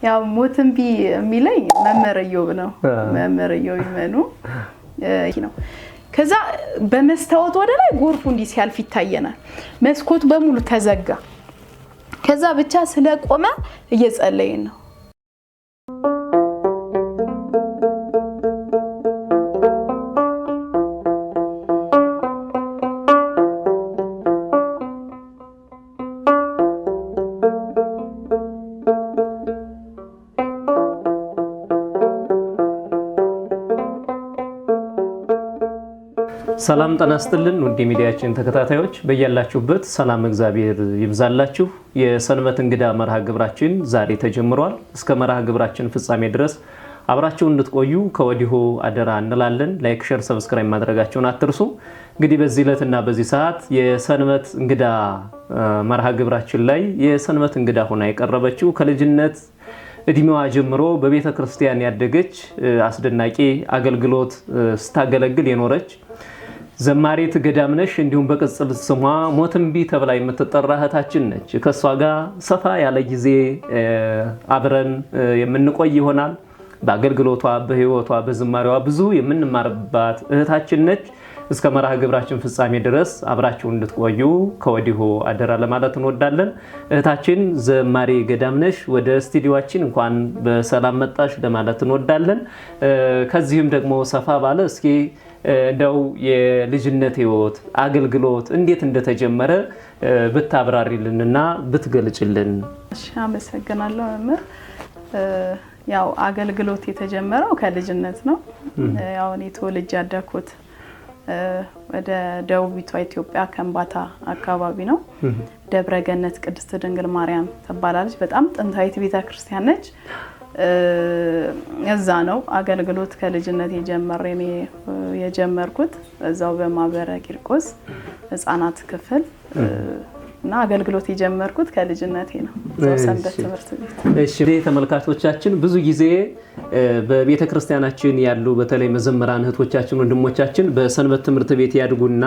ያው ሞትን ቢ የሚለኝ መምህር ኢዮብ ነው መምህር ኢዮብ ይመኑ ነው ከዛ በመስታወት ወደ ላይ ጎርፉ እንዲህ ሲያልፍ ይታየናል መስኮት በሙሉ ተዘጋ ከዛ ብቻ ስለቆመ እየጸለየን ነው ሰላም ተናስተልን ወንዲ ሚዲያችን ተከታታዮች በእያላችሁበት ሰላም እግዚአብሔር ይብዛላችሁ የሰንበት እንግዳ መርሃ ግብራችን ዛሬ ተጀምሯል እስከ መርሃ ግብራችን ፍጻሜ ድረስ አብራችሁ እንድትቆዩ ከወዲሁ አደራ እንላለን ላይክ ሼር ሰብስክራይብ ማድረጋችሁን አትርሱ እንግዲህ በዚህ ዕለትና በዚህ ሰዓት የሰንበት እንግዳ መርሃ ግብራችን ላይ የሰንበት እንግዳ ሆና የቀረበችው ከልጅነት እድሜዋ ጀምሮ በቤተ ክርስቲያን ያደገች አስደናቂ አገልግሎት ስታገለግል የኖረች ዘማሪት ገዳምነሽ እንዲሁም በቅጽል ስሟ ሞትንቢ ተብላ የምትጠራ እህታችን ነች ከሷ ጋር ሰፋ ያለ ጊዜ አብረን የምንቆይ ይሆናል በአገልግሎቷ በህይወቷ በዝማሬዋ ብዙ የምንማርባት እህታችን ነች እስከ መርሃ ግብራችን ፍጻሜ ድረስ አብራችሁ እንድትቆዩ ከወዲሁ አደራ ለማለት እንወዳለን እህታችን ዘማሪ ገዳምነሽ ወደ ስቱዲዮአችን እንኳን በሰላም መጣሽ ለማለት እንወዳለን ከዚህም ደግሞ ሰፋ ባለ እስኪ እንደው የልጅነት ህይወት አገልግሎት እንዴት እንደተጀመረ ብታብራሪልንና ብትገልጭልን እሺ አመሰግናለሁ መምህር ያው አገልግሎት የተጀመረው ከልጅነት ነው ያው እኔ ተወልጄ ያደኩት ወደ ደቡቢቷ ኢትዮጵያ ከምባታ አካባቢ ነው ደብረገነት ቅድስት ድንግል ማርያም ተባላለች በጣም ጥንታዊት ቤተክርስቲያን ነች እዛ ነው አገልግሎት ከልጅነት የጀመርኩት እዛው በማህበረ ቂርቆስ ህፃናት ክፍል እና አገልግሎት የጀመርኩት ከልጅነቴ ነው ሰንበት ትምህርት ቤት እሺ ተመልካቾቻችን ብዙ ጊዜ በቤተ ክርስቲያናችን ያሉ በተለይ መዘምራን እህቶቻችን ወንድሞቻችን በሰንበት ትምህርት ቤት ያድጉና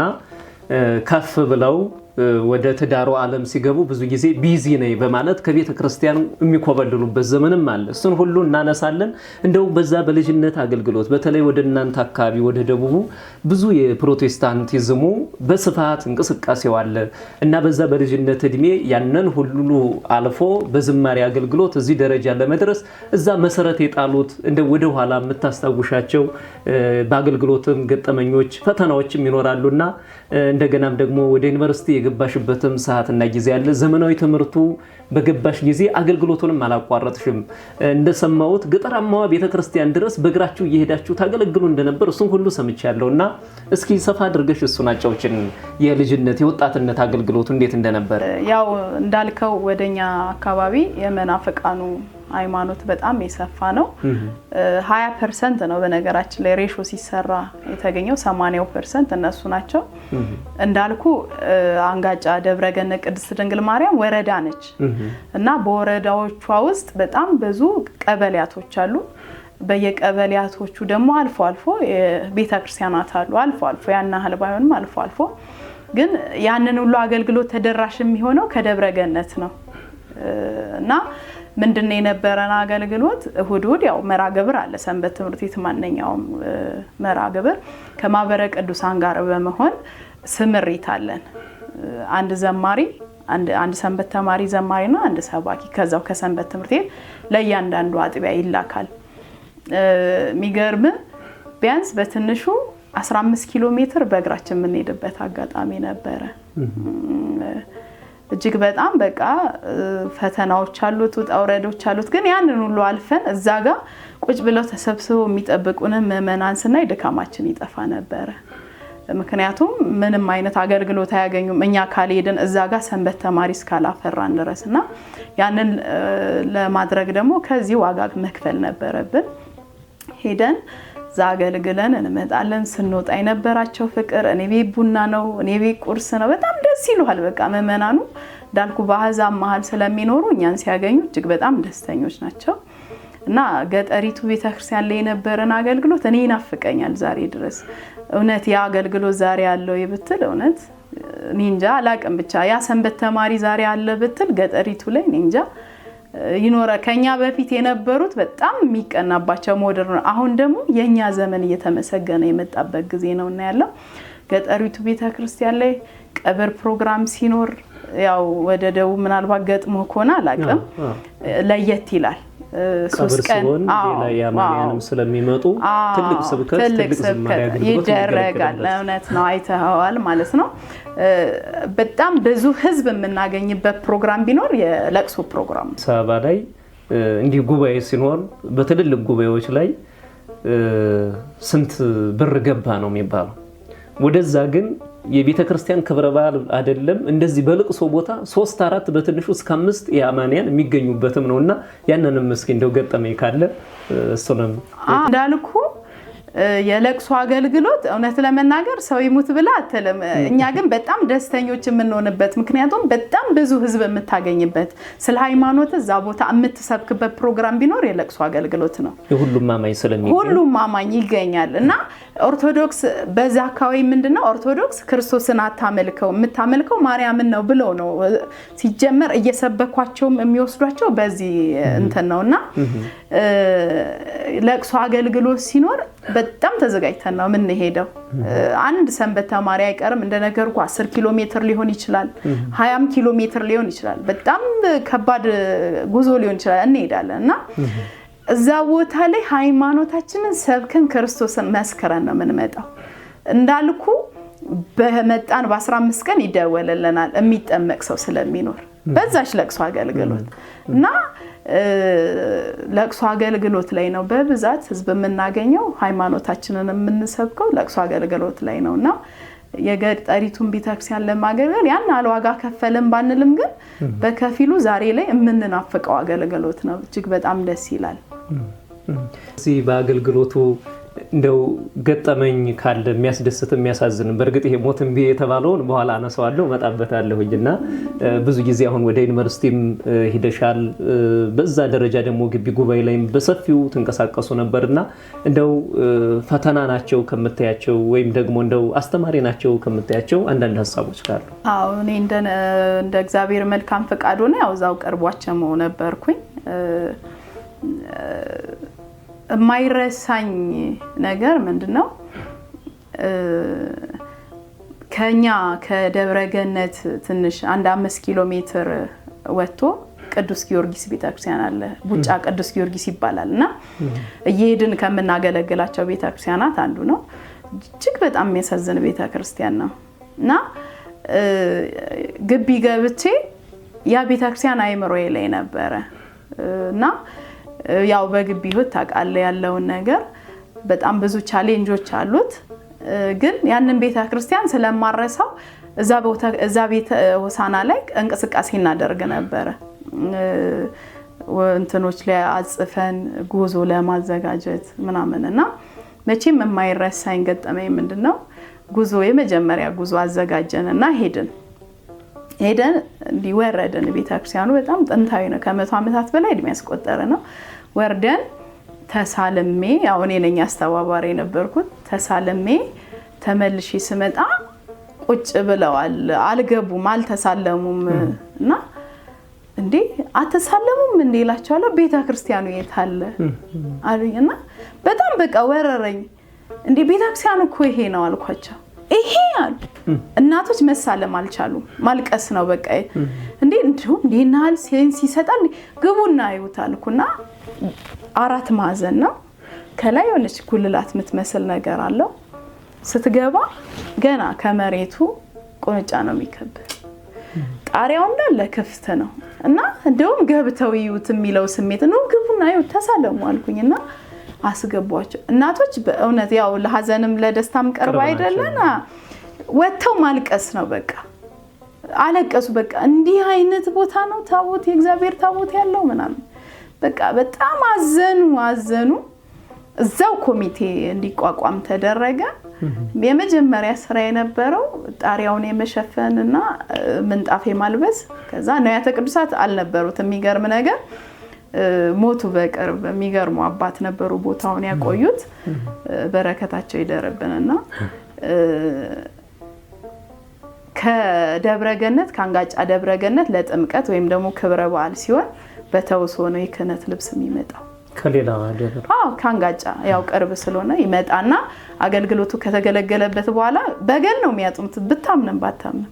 ከፍ ብለው ወደ ትዳሩ ዓለም ሲገቡ ብዙ ጊዜ ቢዚ ነኝ በማለት ከቤተ ክርስቲያን የሚኮበልሉበት ዘመንም አለ እሱን ሁሉ እናነሳለን እንደው በዛ በልጅነት አገልግሎት በተለይ ወደ እናንተ አካባቢ ወደ ደቡቡ ብዙ የፕሮቴስታንቲዝሙ በስፋት እንቅስቃሴው አለ እና በዛ በልጅነት እድሜ ያንን ሁሉ አልፎ በዝማሬ አገልግሎት እዚህ ደረጃ ለመድረስ እዛ መሰረት የጣሉት እንደ ወደ ኋላ የምታስታውሻቸው በአገልግሎትም ገጠመኞች ፈተናዎችም ይኖራሉና እንደገናም ደግሞ ወደ ዩኒቨርሲቲ የገባሽበትም ሰዓትና ጊዜ ያለ ዘመናዊ ትምህርቱ በገባሽ ጊዜ አገልግሎቱንም አላቋረጥሽም እንደሰማሁት ገጠራማዋ ቤተክርስቲያን ድረስ በእግራችሁ እየሄዳችሁ ታገለግሉ እንደነበር እሱን ሁሉ ሰምቻለሁና እስኪ ሰፋ አድርገሽ እሱን አጫውችን የልጅነት የወጣትነት አገልግሎቱ እንዴት እንደነበር ያው እንዳልከው ወደኛ አካባቢ የመናፍቃኑ ሃይማኖት በጣም የሰፋ ነው 20% ነው በነገራችን ላይ ሬሾ ሲሰራ የተገኘው 80% እነሱ ናቸው እንዳልኩ አንጋጫ ደብረገነት ቅድስት ድንግል ማርያም ወረዳ ነች እና በወረዳዎቿ ውስጥ በጣም ብዙ ቀበሌያቶች አሉ በየቀበሌያቶቹ ደግሞ አልፎ አልፎ ቤተክርስቲያናት አሉ አልፎ ያና ህልባዩንም አልፎ ግን ያንን ሁሉ አገልግሎት ተደራሽ የሚሆነው ከደብረገነት ነው እና ምንድነው የነበረና አገልግሎት እሁድ ያው መራግብር አለ ሰንበት ትምህርት ቤት ማንኛውም መራግብር ከማህበረ ቅዱሳን ጋር በመሆን ስምሪት አለን አንድ ዘማሪ አንድ ሰንበት ተማሪ ዘማሪና አንድ ሰባኪ ከዛው ከሰንበት ትምህርት ቤት ለእያንዳንዱ አጥቢያ ይላካል ሚገርም ቢያንስ በትንሹ 15 ኪሎ ሜትር በእግራችን የምንሄድበት አጋጣሚ ነበረ እጅግ በጣም በቃ ፈተናዎች አሉት ወጣውረዶች አሉት ግን ያንን ሁሉ አልፈን እዛ ጋር ቁጭ ብለው ተሰብስበው የሚጠብቁን መመናን ስናይ ድካማችን ይጠፋ ነበር ምክንያቱም ምንም አይነት አገልግሎት አያገኙም እኛ ካልሄድን እዛ ጋር ሰንበት ተማሪ እስካላፈራን ድረስና ያንን ለማድረግ ደግሞ ከዚህ ዋጋ መክፈል ነበረብን ሄደን ዛገልግለን እንመጣለን ስንወጣ የነበራቸው ፍቅር እኔ ቤት ቡና ነው እኔ ቤት ቁርስ ነው በጣም ደስ ይሉሃል በቃ መመናኑ ዳልኩ በአሕዛብ መሃል ስለሚኖሩ እኛን ሲያገኙ እጅግ በጣም ደስተኞች ናቸው እና ገጠሪቱ ቤተክርስቲያን ላይ የነበረን አገልግሎት እኔ ይናፍቀኛል ዛሬ ድረስ እውነት ያ አገልግሎት ዛሬ ያለው ይብትል እውነት ኒንጃ አላቅም ብቻ ያ ሰንበት ተማሪ ዛሬ ያለ ብትል ገጠሪቱ ላይ ኒንጃ ይኖረ ከኛ በፊት የነበሩት በጣም የሚቀናባቸው ሞደርን አሁን ደግሞ የኛ ዘመን እየተመሰገነ የመጣበት ጊዜ ነውና ያለው ገጠሪቱ ቤተክርስቲያን ላይ ቀብር ፕሮግራም ሲኖር ያው ወደ ደቡብ ምናልባት ገጥሞ ከሆነ አላቅም ለየት ይላል 3 ቀን ሌላ ያማንያንም ስለሚመጡ ትልቅ ስብከት ትልቅ ዝማሬ ይደረጋል እውነት ነው አይተኸዋል ማለት ነው በጣም ብዙ ህዝብ የምናገኝበት ፕሮግራም ቢኖር የለቅሶ ፕሮግራም ሰባ ላይ እንዲህ ጉባኤ ሲኖር በትልልቅ ጉባኤዎች ላይ ስንት ብር ገባ ነው የሚባለው ወደዛ ግን የቤተ ክርስቲያን ክብረ በዓል አይደለም እንደዚህ በልቅሶ ቦታ 3-4 በትንሹ እስከ 5 ያማንያን የሚገኙበትም ነውና ያንንም እስኪ እንደው ገጠመኝ ካለ እሱንም እንዳልኩ የለቅሶ አገልግሎት እውነት ለመናገር ሰው ይሙት ብላ አትልም እኛ ግን በጣም ደስተኞች የምንሆንበት ምክንያቱም በጣም ብዙ ህዝብ የምታገኝበት ስለ ሃይማኖት እዛ ቦታ የምትሰብክበት ፕሮግራም ቢኖር የለቅሶ አገልግሎት ነው ሁሉም ማማኝ ስለሚገኝ ሁሉም ማማኝ ይገኛልና ኦርቶዶክስ በዛ አካባቢ ምንድነው ኦርቶዶክስ ክርስቶስን አታመልከው የምታመልከው ማርያምን ነው ብሎ ነው ሲጀመር እየሰበኳቸው የሚወስዷቸው በዚህ እንትን ነውና ለቅሶ አገልግሎት ሲኖር በጣም ተዘጋጅተን ነው ምን ሄደው አንድ ሰንበት ተማሪ አይቀርም እንደነገርኩ 10 ኪሎ ሜትር ሊሆን ይችላል 20 ኪሎ ሜትር ሊሆን ይችላል በጣም ከባድ ጉዞ ሊሆን ይችላል እንሄዳለንና እዛ ቦታ ላይ ሃይማኖታችንን ሰብከን ክርስቶስን መስከረን ነው የምንመጣው እንዳልኩ በመጣን በ15 ቀን ይደወለልናል የሚጠመቅ ሰው ስለሚኖር በዛች ለቅሶ አገልግሎት እና ለቅሶ አገልግሎት ላይ ነው በብዛት ህዝብ የምናገኘው ሃይማኖታችንን የምንሰብከው ለቅሶ አገልግሎት ላይ ነውና የገጠሪቱን ቤተክርስቲያን ለማገልገል ያን አልዋጋ ከፈለም ባንልም ግን በከፊሉ ዛሬ ላይ የምንናፍቀው አገልግሎት ነው እጅግ በጣም ደስ ይላል እዚህ በአገልግሎቱ እንደው ገጠመኝ ካለ የሚያስደስት የሚያሳዝን በርግጥ ይሄ ሞትም የተባለውን በኋላ አነሳዋለሁ መጣበታለሁና ብዙ ጊዜ አሁን ወደ ዩኒቨርሲቲም ሄደሻል በዛ ደረጃ ደግሞ ግቢ ጉባኤ ላይም በሰፊው ተንቀሳቀሱ ነበርና እንደው ፈተና ናቸው ከምታያቸው ወይም ደግሞ እንደው አስተማሪ ናቸው ከምታያቸው አንዳንድ ሐሳቦች ካሉ አዎ እኔ እንደ እግዚአብሔር መልካም ፈቃድ ሆነ ያው ዛው ቀርቧቸው ነበርኩኝ የማይረሳኝ ነገር ምንድነው ከኛ ከደብረገነት ትንሽ 5 ኪሎ ሜትር ወጥቶ ቅዱስ ጊዮርጊስ ቤተክርስቲያን አለ ቡጫ ቅዱስ ጊዮርጊስ ይባላልና እየሄድን ከምናገለግላቸው ቤተክርስቲያናት አንዱ ነው እጅግ በጣም የሚያሳዝን ቤተክርስቲያን ነውና ግቢ ገብቼ ያ ቤተክርስቲያን አይምሮዬ ላይ ነበርና ያው በግቢ ህይወት ታውቃለህ ያለውን ነገር በጣም ብዙ ቻሌንጆች አሉት ግን ያንን ቤተክርስቲያን ስለማረሳው እዛ ቤተ ሆሳና ላይ እንቅስቃሴ እናደርግ ነበር እንትኖች ላይ አጽፈን ጉዞ ለማዘጋጀት ምናምንና መቼም የማይረሳኝ ገጠመኝ ምንድነው ጉዞ የመጀመሪያ ጉዞ አዘጋጀንና ሄደን እንዲወረደን ቤተክርስቲያኑ በጣም ጥንታዊ ነው ከ100 ዓመታት በላይ እድሜ ያስቆጠረ ነው ወርደን ተሳልሜ ያው እኔ ነኝ አስተባባሪ ነበርኩት ተሳልሜ ተመልሼ ስመጣ ቁጭ ብለዋል አልገቡም አልተሳለሙም እና እንዴ አተሳለሙም እንዴ ይላቸዋለሁ ቤተክርስቲያኑ የታለ አሉኝና በጣም በቃ ወረረኝ እንዴ ቤተክርስቲያኑ እኮ ይሄ ነው አልኳቸው ይሄ አሉ እናቶች መሳለም አልቻሉም ማልቀስ ነው በቃ እንዴ እንዴናል ሴንስ ይሰጣል ግቡና ይውታልኩና 4 ማዕዘን ነው ከላይ የሆነች ጉልላት የምትመስል ነገር አለው ስትገባ ገና ከመሬቱ ቁንጫ ነው የሚከብ ጣሪያው እንዳለ ክፍት ነው እና እንደውም ገብተው ይዩት የሚለው ስሜት ነው ግቡና ይዩት ተሳለሙ አልኩኝና አስገቧቸው እናቶች በእውነት ያው ለሐዘንም ለደስታም ቀርባ አይደለና ወጥተው ማልቀስ ነው በቃ አለቀሱ በቃ እንዲህ አይነት ቦታ ነው ታቦት የእግዚአብሔር ታቦት ያለው ምናምን በቃ በጣም አዘኑ እዛው ኮሚቴ እንዲቋቋም ተደረገ የመጀመሪያ ስራ የነበረው ጣሪያውን የመሸፈንና ምንጣፍ የማልበስ ከዛ ንዋያተ ቅዱሳት አልነበሩት የሚገርም ነገር ሞቱ በቅርብ የሚገርሙ አባት ነበሩ ቦታውን ያቆዩት በረከታቸው ይደረብንና ከደብረገነት ካንጋጫ ደብረገነት ለጥምቀት ወይም ደግሞ ክብረ በዓል ሲሆን በተውሶ ነው የክህነት ልብስ የሚመጣው ከሌላ አይደለም። ካንጋጫ ያው ቅርብ ስለሆነ ይመጣና አገልግሎቱ ከተገለገለበት በኋላ በገል ነው የሚያጥኑት። ብታምንም ባታምንም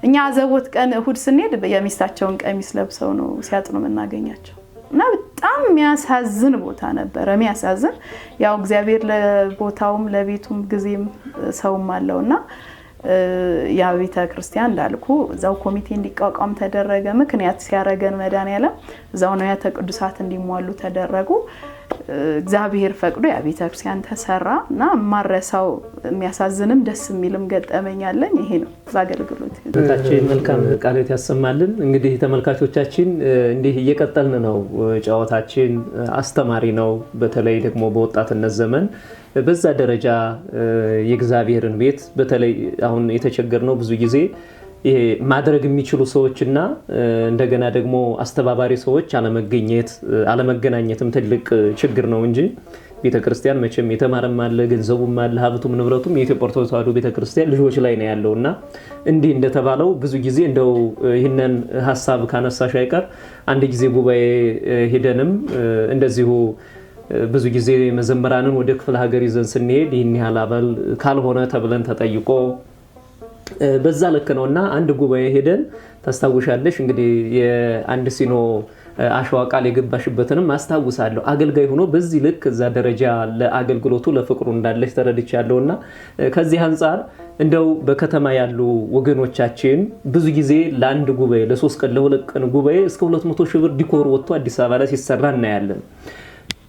እኛ አዘቦት ቀን እሁድ ስንሄድ የሚስታቸውን ቀሚስ ለብሰው ነው ሲያጥኑ የምናገኛቸው እና በጣም የሚያሳዝን ቦታ ነበር። የሚያሳዝን ያው እግዚአብሔር ለቦታውም ለቤቱም ጊዜም ሰውም አለውና ያ ቤተ ክርስቲያን እንዳልኩ እዛው ኮሚቴ እንዲቋቋም ተደረገ። ምክንያት ሲያረገን መድኃኔዓለም እዛው ነው ቅዱሳት እንዲሟሉ ተደረጉ። እግዚአብሔር ፈቅዶ ያ ቤተ ክርስቲያን ተሰራና ማረሳው የሚያሳዝንም ደስ የሚልም ገጠመኛለኝ። ይሄ ነው በአገልግሎት ታችን መልካም ቃላት ያሰማልን። እንግዲህ ተመልካቾቻችን እንዲህ እየቀጠልን ነው። ጨዋታችን አስተማሪ ነው። በተለይ ደግሞ በወጣትነት ዘመን በዛ ደረጃ የእግዚአብሔርን ቤት በተለይ አሁን የተቸገርነው ብዙ ጊዜ ይሄ ማድረግ የሚችሉ ሰዎችና እንደገና ደግሞ አስተባባሪ ሰዎች አለመገናኘትም ትልቅ ችግር ነው እንጂ ቤተክርስቲያን መቼም የተማረም አለ ገንዘቡም አለ ሀብቱም ንብረቱም የኢትዮጵያ ኦርቶዶክስ ተዋሕዶ ቤተክርስቲያን ልጆች ላይ ነው ያለውና እንዲህ እንደተባለው ብዙ ጊዜ እንደው ይህንን ሐሳብ ካነሳሽ አይቀር አንድ ጊዜ ጉባኤ ሄደንም እንደዚሁ ብዙ ጊዜ መዘምራንን ወደ ክፍለ ሀገር ይዘን ስንሄድ ይህን ያህል አባል ካልሆነ ተብለን ተጠይቆ በዛ ልክ ነውና አንድ ጉባኤ ሄደን ታስታውሻለሽ እንግዲህ የአንድ ሲኖ አሸዋ ቃል የገባሽበትንም አስታውሳለሁ። አገልጋይ ሆኖ በዚህ ልክ እዛ ደረጃ ለአገልግሎቱ ለፍቅሩ እንዳለሽ ተረድቻለሁና ከዚህ አንፃር እንደው በከተማ ያሉ ወገኖቻችን ብዙ ጊዜ ለአንድ ጉባኤ ለ3 ቀን ለ2 ቀን ጉባኤ እስከ 200 ሺህ ብር ዲኮር ወጥቶ አዲስ አበባ ላይ ሲሰራ እናያለን።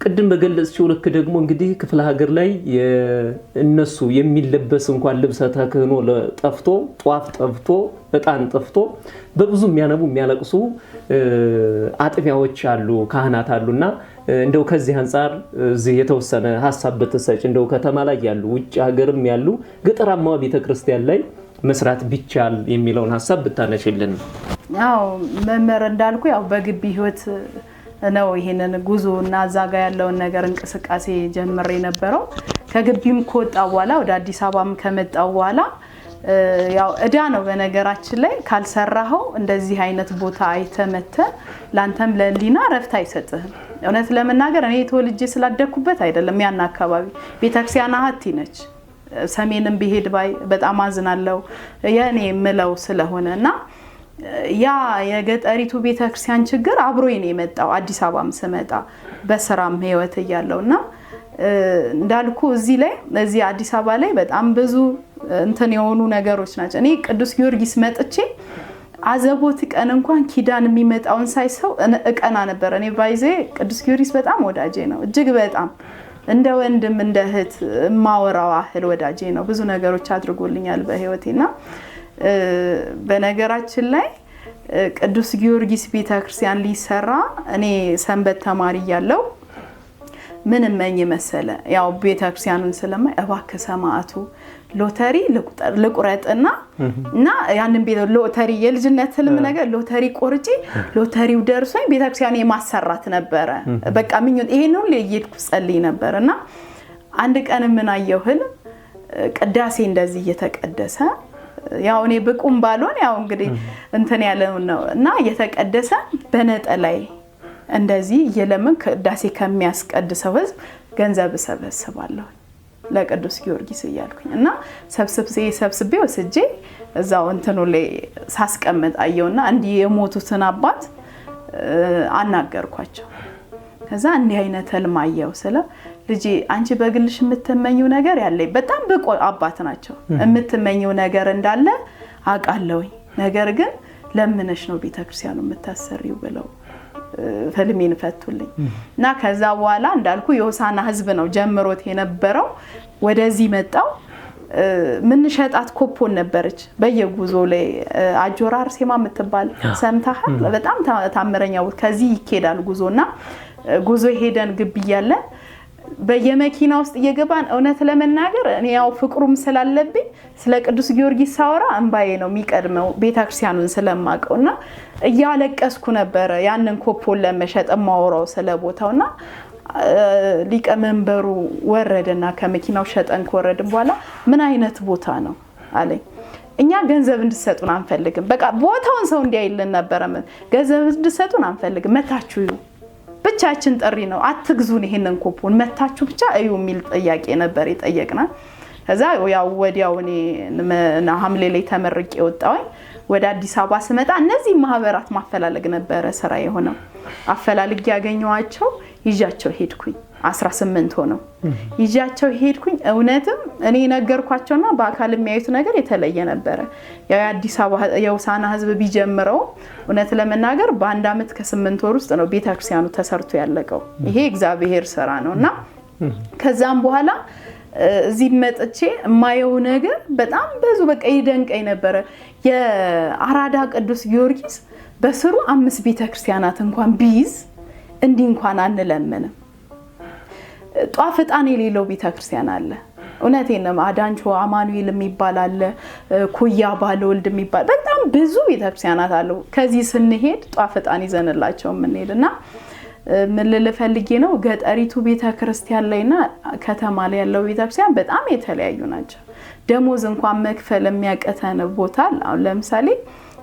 ቅድም በገለጽሽው ልክ ደግሞ እንግዲህ ክፍለ ሀገር ላይ እነሱ የሚለበስ እንኳን ልብሰ ተክህኖ ጠፍቶ ጧፍ ጠፍቶ እጣን ጠፍቶ በብዙ የሚያነቡ የሚያለቅሱ አጥቢያዎች አሉ ካህናት አሉና እንደው ከዚህ አንፃር እዚህ የተወሰነ ሐሳብ በተሰጭ እንደው ከተማ ላይ ያሉ ውጭ ሀገርም ያሉ ገጠራማው ቤተክርስቲያን ላይ መስራት ቢቻል የሚለውን ሐሳብ ብታነሽልን። ያው መመር እንዳልኩ ያው በግቢ ህይወት ነው ይሄንን ጉዞ እና አዛጋ ያለውን ነገር እንቅስቃሴ ጀምሬ ነበረው። ከግቢም ከወጣ በኋላ ወደ አዲስ አበባም ከመጣው በኋላ ያው እዳ ነው በነገራችን ላይ ካልሰራኸው እንደዚህ አይነት ቦታ አይተመተ ላንተም ለሊና ረፍት አይሰጥህም። እውነት ለመናገር እኔ ተወልጄ ስላደኩበት አይደለም ያን አካባቢ ቤተክርስቲያን አሃቲ ነች። ሰሜንም ቢሄድ ባይ በጣም አዝናለሁ የኔ ምለው ስለሆነና ያ የገጠሪቱ ቤተክርስቲያን ችግር አብሮኝ ነው የመጣው አዲስ አበባም ስመጣ በስራም ህይወት ያለውና እንዳልኩ እዚህ አዲስ አበባ ላይ በጣም ብዙ እንትን የሆኑ ነገሮች ናቸው። እኔ ቅዱስ ጊዮርጊስ መጥቼ አዘቦት ቀን እንኳን ኪዳን የሚመጣውን ሳይሰው እቀና ነበር። እኔ ባይዜ ቅዱስ ጊዮርጊስ በጣም ወዳጄ ነው እጅግ በጣም እንደ ወንድም እንደ እህት ማወራው አህል ወዳጄ ነው። ብዙ ነገሮች አድርጎልኛል በህይወቴና በነገራችን ላይ ቅዱስ ጊዮርጊስ ቤተክርስቲያን ሊሰራ እኔ ሰንበት ተማሪ ያለው ምን መኝ መሰለ ያው ቤተክርስቲያኑን ስለማይ እባክህ ሰማዕቱ ሎተሪ ልቁረጥና እና ያንን ሎተሪ የልጅነት ህልም ነገር ሎተሪ ቆርጬ ሎተሪው ደርሶኝ ቤተክርስቲያን የማሰራት ነበር። በቃ ምኞት ይሄን ነው ለየድኩ ጸልይ ነበርና አንድ ቀን ምን አየሁ ህልም ቅዳሴ እንደዚህ እየተቀደሰ ያው እኔ በቁም ባልሆን ያው እንግዲህ እንትን ያለው ነው እና እየተቀደሰ በነጠላይ እንደዚህ እየለምን ቅዳሴ ከሚያስቀድሰው ህዝብ ገንዘብ ሰበስባለሁ ለቅዱስ ጊዮርጊስ እያልኩኝ እና ሰብስቤ ወስጄ እዛው እንትኑ ላይ ሳስቀምጥ አየውና እንዲ የሞቱትን አባት አናገርኳቸው። ከዛ እንዲህ አይነት ህልም አየው ስለ ልጄ አንቺ በግልሽ የምትመኘው ነገር ያለኝ በጣም በቆ አባት ናቸው የምትመኘው ነገር እንዳለ አቃለውኝ ነገር ግን ለምነሽ ነው ቤተክርስቲያኑ የምታሰሪው ብለው ፈልሜን ፈቱልኝ እና ከዛ በኋላ እንዳልኩ የሆሳና ህዝብ ነው ጀምሮት የነበረው ወደዚህ መጣው። ምን ሸጣት ኮፖን ነበርች በየጉዞ ላይ አጆራር ሴማ የምትባል ሰምታሃል? በጣም ታምረኛው ከዚህ ይኬዳል ጉዞና ጉዞ ሄደን ግብ ይያለ በየመኪና ውስጥ እየገባን እውነት ለመናገር እኔ ያው ፍቅሩም ስላለብኝ ስለ ቅዱስ ጊዮርጊስ ሳወራ እንባዬ ነው የሚቀድመው ቤተክርስቲያኑን ስለማቀውና እያለቀስኩ ነበር ያንን ኮፖን ለመሸጥ ማወራው ስለቦታውና ሊቀ መንበሩ ወረደና ከመኪናው ሸጠን ከወረድን በኋላ ምን አይነት ቦታ ነው አለኝ። እኛ ገንዘብ እንድትሰጡን አንፈልግም በቃ ቦታውን ሰው እንዲያይልን ነበር ገንዘብ እንድትሰጡን አንፈልግም መታችሁ ብቻችን ጥሪ ነው አትግዙን ይሄንን ኩፖን መታችሁ ብቻ እዩ የሚል ጥያቄ ነበር የጠየቅና ከዛ ያው ወዲያው እኔ ሐምሌ ላይ ተመርቄ ወጣሁኝ ወደ አዲስ አበባ ስመጣ እነዚህ ማህበራት ማፈላለግ ነበር ስራ የሆነው አፈላልግ ያገኘዋቸው ይጃቸው ሄድኩኝ 18 ሆነው ይጃቸው ሄድኩኝ እውነትም እኔ ነገርኳቸውና በአካል የሚያዩት ነገር የተለየ ነበር ያው አዲስ አበባ የውሳና ህዝብ ቢጀምረው እውነት ለመናገር በአንድ አመት ከ8 ወር ውስጥ ነው ቤተክርስቲያኑ ተሰርቶ ያለቀው ይሄ እግዚአብሔር ስራ ነውና ከዛም በኋላ እዚህ መጥቼ ማየው ነገር በጣም ብዙ በቃ ይደንቀኝ ነበር የአራዳ ቅዱስ ጊዮርጊስ በስሩ 5 ቤተክርስቲያናት እንኳን ቢይዝ እንዲህ እንኳን አንለምንም ጧፍጣን የሌለው ቤተክርስቲያን አለ እውነቴን ነው አዳንቾ አማኑኤል የሚባል አለ ኩያ ባለወልድ የሚባል በጣም ብዙ ቤተክርስቲያናት አሉ ከዚህ ስንሄድ ጧፍጣን ይዘንላቸው ምንሄድና ምን ልፈልጌ ነው ገጠሪቱ ቤተክርስቲያን ላይና ከተማ ላይ ያለው ቤተክርስቲያን በጣም የተለያዩ ናቸው ደሞዝ እንኳን መክፈል የሚያቀተን ቦታ አሁን ለምሳሌ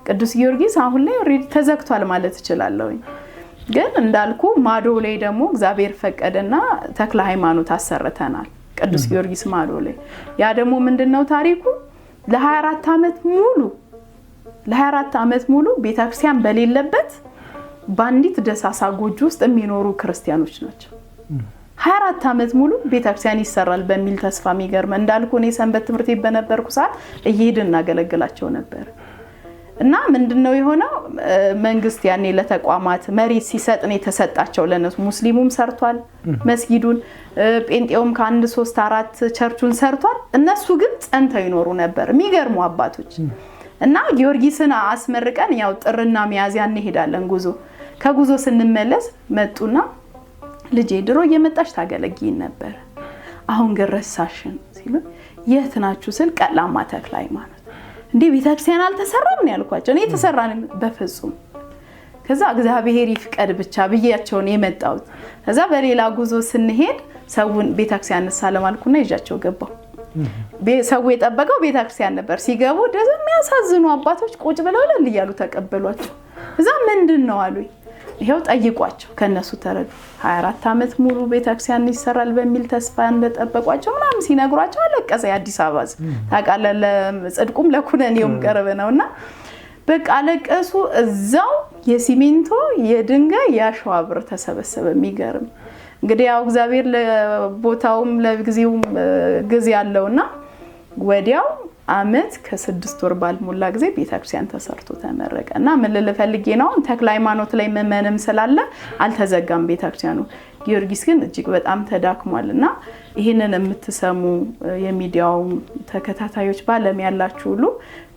ቅዱስ ጊዮርጊስ አሁን ላይ ኦሬዲ ተዘግቷል ማለት ይችላልው ግን እንዳልኩ ማዶ ላይ ደግሞ እግዚአብሔር ፈቀደና ተክለ ሃይማኖት አሰርተናል ቅዱስ ጊዮርጊስ ማዶ ላይ ያ ደግሞ ምንድነው ታሪኩ ለ24 አመት ሙሉ ቤተክርስቲያን በሌለበት ባንዲት ደሳሳ ጎጆ ውስጥ የሚኖሩ ክርስቲያኖች ናቸው 24 አመት ሙሉ ቤተክርስቲያን ይሰራል በሚል ተስፋ የሚገርም እንዳልኩ እኔ ሰንበት ትምህርት ቤት በነበርኩ ሰዓት እየሄድን እናገለግላቸው ነበር እና ምንድነው የሆነው መንግስት ያኔ ለተቋማት መሬት ሲሰጥን የተሰጣቸው ለነሱ ሙስሊሙም ሰርቷል መስጊዱን ጴንጤውም ከአንድ 3 4 ቸርቹን ሰርቷል እነሱ ግን ጸንተው ይኖሩ ነበር የሚገርሙ አባቶች እና ጊዮርጊስን አስመርቀን ያው ጥርና ሚያዝያ እንሄዳለን ጉዞ ከጉዞ ስንመለስ መጡና ልጄ ድሮ እየመጣሽ ታገለግይን ነበር አሁን ገረሳሽን ሲሉ የት ናችሁ ስል ቀላማ ተክለ ሃይማኖት እንዴ ቤተክርስቲያን አልተሰራም ነው ያልኳቸው እኔ ተሰራን በፍጹም ከዛ እግዚአብሔር ይፍቀድ ብቻ ብያቸው ነው የመጣሁት ከዛ በሌላ ጉዞ ስንሄድ ሰውን ቤተክርስቲያን ሰላም አልኩና ይጃቸው ገባው ሰው የጠበቀው ቤተክርስቲያን ነበር ሲገቡ ደስ የሚያሳዝኑ አባቶች ቁጭ ብለው ለልያሉ ተቀበሏቸው እዛ ምንድነው አሉኝ ይሄው ጠይቋቸው ከነሱ ተረዱ 24 አመት ሙሉ ቤተክርስቲያን ይሰራል በሚል ተስፋ እንደጠበቋቸው ምናምን ሲነግሯቸው አለቀሰ የአዲስ አበባ ታቃለለ ጽድቁም ለኩነኔውም ቀርበ ነውና በቃ አለቀሱ እዛው የሲሚንቶ የድንጋይ ያሸዋ ብር ተሰበሰበ የሚገርም እንግዲህ ያው እግዚአብሔር ለቦታውም ለግዚውም ግዝ ያለውና ወዲያው አመት ከ6 ወር ባልሞላ ጊዜ ቤተክርስቲያን ተሰርቶ ተመረቀና ምን ልፈልጌ ነው ተክለ ሃይማኖት ላይ መመንም ስላለ አልተዘጋም ቤተክርስቲያኑ ጊዮርጊስ ግን እጅግ በጣም ተዳክሟልና ይሄንን የምትሰሙ የሚዲያው ተከታታዮች ባለም ያላችሁ ሁሉ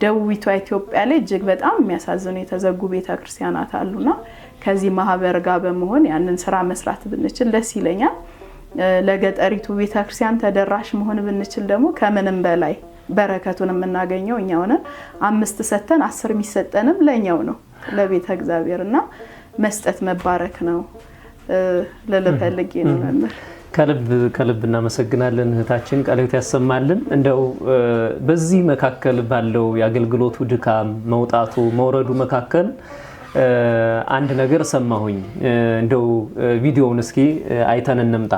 ደቡቢቷ ኢትዮጵያ ላይ እጅግ በጣም የሚያሳዝኑ የተዘጉ ቤተክርስቲያናት አሉና ከዚህ ማህበር ጋር በመሆን ያንን ስራ መስራት ብንችል ደስ ይለኛል ለገጠሪቱ ቤተክርስቲያን ተደራሽ መሆን ብንችል ደግሞ ከምንም በላይ በረከቱን የምናገኘው እኛው ነን 5 ሰተን 10 የሚሰጠንም ለኛው ነው ለቤተ እግዚአብሔርና መስጠት መባረክ ነው ለለፈልጌ ነው መምህር ከልብ እናመሰግናለን እህታችን ቃልዮት ያሰማልን እንደው በዚህ መካከል ባለው ያገልግሎቱ ድካም መውጣቱ መውረዱ መካከል አንድ ነገር ሰማሁኝ እንደው ቪዲዮውን እስኪ አይተን እንምጣ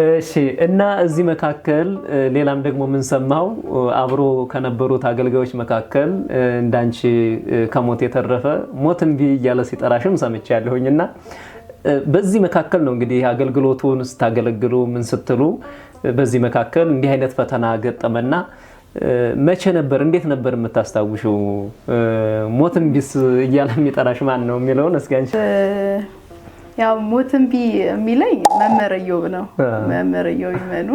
እሺ እና እዚህ መካከል ሌላም ደግሞ ምን ሰማው አብሮ ከነበሩት አገልጋዮች መካከል እንዳንቺ ከሞት የተረፈ ሞትን ቢያለ ሲጠራሽም ሰምቻለሁኝና በዚህ መካከል ነው እንግዲህ አገልግሎቱን ስታገለግሉ ምን ስትሉ በዚህ መካከል እንዲህ አይነት ፈተና ገጠመና መቼ ነበር እንዴት ነበር የምታስታውሽው ሞትን ቢስ ይያለ የሚጠራሽ ማን ነው የሚለውን እስኪ አንቺ ያው ሞትን ቢ የሚለኝ መምህር ኢዮብ ነው መምህር ኢዮብ ይመኑ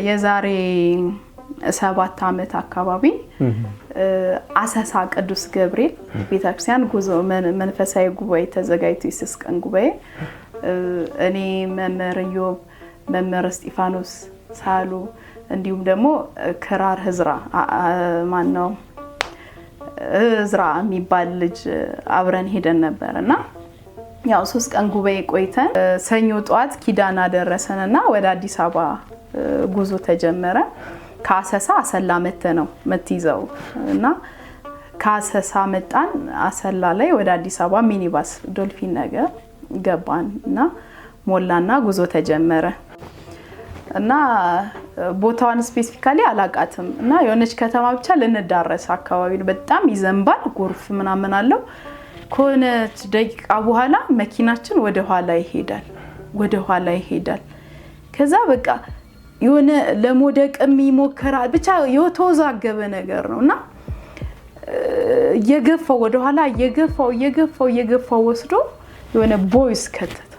የዛሬ 7 አመት አካባቢ አሰሳ ቅዱስ ገብርኤል ቤተክርስቲያን ጉዞ መንፈሳዊ ጉባኤ ተዘጋጅቶ ይስስቀን ጉባኤ እኔ መምህር ኢዮብ መምህር እስጢፋኖስ ሳሉ እንዲሁም ደግሞ ክራር ህዝራ ማን ነው እዝራ የሚባል ልጅ አብረን ሄደን ነበርና ያው 3 ቀን ጉባኤ ቆይተን ሰኞ ጧት ኪዳን አደረሰንና ወደ አዲስ አበባ ጉዞ ተጀመረ። ከአሰሳ አሰላ ነው መትይዘው እና ከአሰሳ መጣን። አሰላ ላይ ወደ አዲስ አበባ ሚኒባስ ዶልፊን ነገር ገባን እና ሞላና ጉዞ ተጀመረ እና ቦታዋን ስፔሲፊካሊ አላቃትም እና የሆነች ከተማ ብቻ ልንዳረስ አካባቢ በጣም ይዘንባል፣ ጎርፍ ምናምን አለው። ከሆነች ደቂቃ በኋላ መኪናችን ወደ ኋላ ይሄዳል። ከዛ በቃ የሆነ ለሞደቅም ይሞከራል። ብቻ የተወዛገበ ነገር ነውና እየገፋው ወደ ኋላ እየገፋው ወስዶ የሆነ ቦይስ ከተተ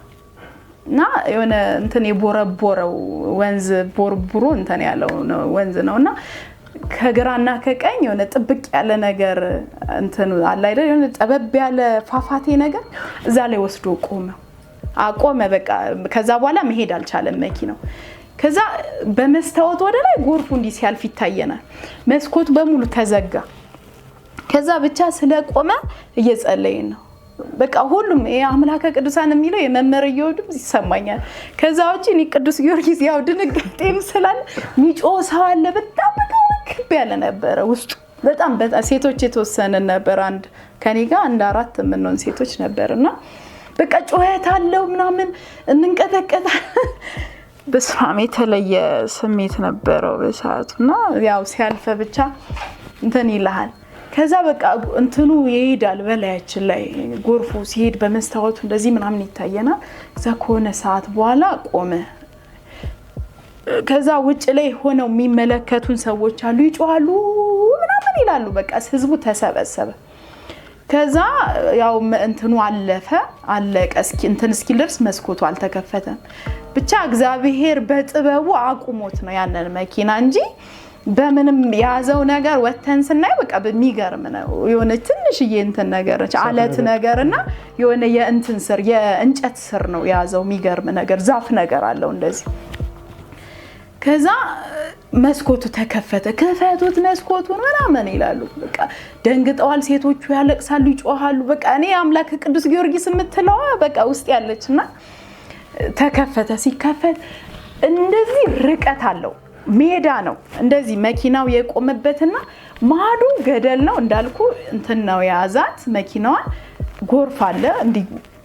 እና የሆነ እንትን የቦረቦረው ወንዝ ቦርቡሮ እንትን ያለው ወንዝ ነውና ከግራና ከቀኝ የሆነ ጥብቅ ያለ ነገር እንትን አለ አይደል? የሆነ ጠበብ ያለ ፋፋቴ ነገር እዛ ላይ ወስዶ አቆመ። በቃ ከዛ በኋላ መሄድ አልቻለም መኪናው። ከዛ በመስታወት ወደ ላይ ጎርፉ እንዲ ሲያልፍ ይታየናል። መስኮት በሙሉ ተዘጋ። ከዛ ብቻ ስለቆመ እየጸለይን ነው። በቃ ሁሉም የአምላከ ቅዱሳን የሚለው የመመረየው ድምጽ ይሰማኛል። ከዛ ውጪ እኔ ቅዱስ ጊዮርጊስ ያው ድንግጤም ስላለ ሚጮህ ሰው አለ። በጣም ክብ ያለ ነበር ውስጡ። በጣም ሴቶች የተወሰነ ነበር። አንድ ከኔ ጋር አንድ 4 ምንሆን ሴቶች ነበርና በቃ ጩኸት አለው ምናምን እንንቀጠቀጣለን። በስማም የተለየ ስሜት ነበረው በሰዓቱና ያው ሲያልፈ ብቻ እንትን ይልሃል። ከዛ በቃ እንትኑ ይሄዳል በላያችን ላይ ጎርፉ ሲሄድ በመስታወቱ እንደዚህ ምናምን ይታየናል። ከዛ ከሆነ ሰዓት በኋላ ቆመ። ከዛ ውጭ ላይ ሆነው የሚመለከቱን ሰዎች አሉ፣ ይጮሃሉ ምናምን ይላሉ። በቃ ህዝቡ ተሰበሰበ። ከዛ ያው እንትኑ አለቀ። እስኪደርስ መስኮቱ አልተከፈተም። ብቻ እግዚአብሔር በጥበቡ አቁሞት ነው ያንን መኪና እንጂ በምንም ያዘው ነገር ወተን ስናይ በቃ በሚገርም ነው። የሆነ ትንሽዬ እንትን ነገር አለት ነገርና የሆነ የእንጨት ስር ነው ያዘው። የሚገርም ነገር ዛፍ ነገር አለው እንደዚህ። ከዛ መስኮቱ ተከፈተ። ከፈቱት መስኮቱን ምናምን ይላሉ። በቃ ደንግጠዋል። ሴቶቹ ያለቅሳሉ፣ ይጮሃሉ። በቃ እኔ አምላክ ቅዱስ ጊዮርጊስ የምትለው በቃ ውስጥ ያለችና ተከፈተ። ሲከፈት እንደዚህ ርቀት አለው፣ ሜዳ ነው እንደዚህ መኪናው የቆመበትና ማዶ ገደል ነው እንዳልኩ እንትን ነው ያዛት መኪናዋን። ጎርፍ አለ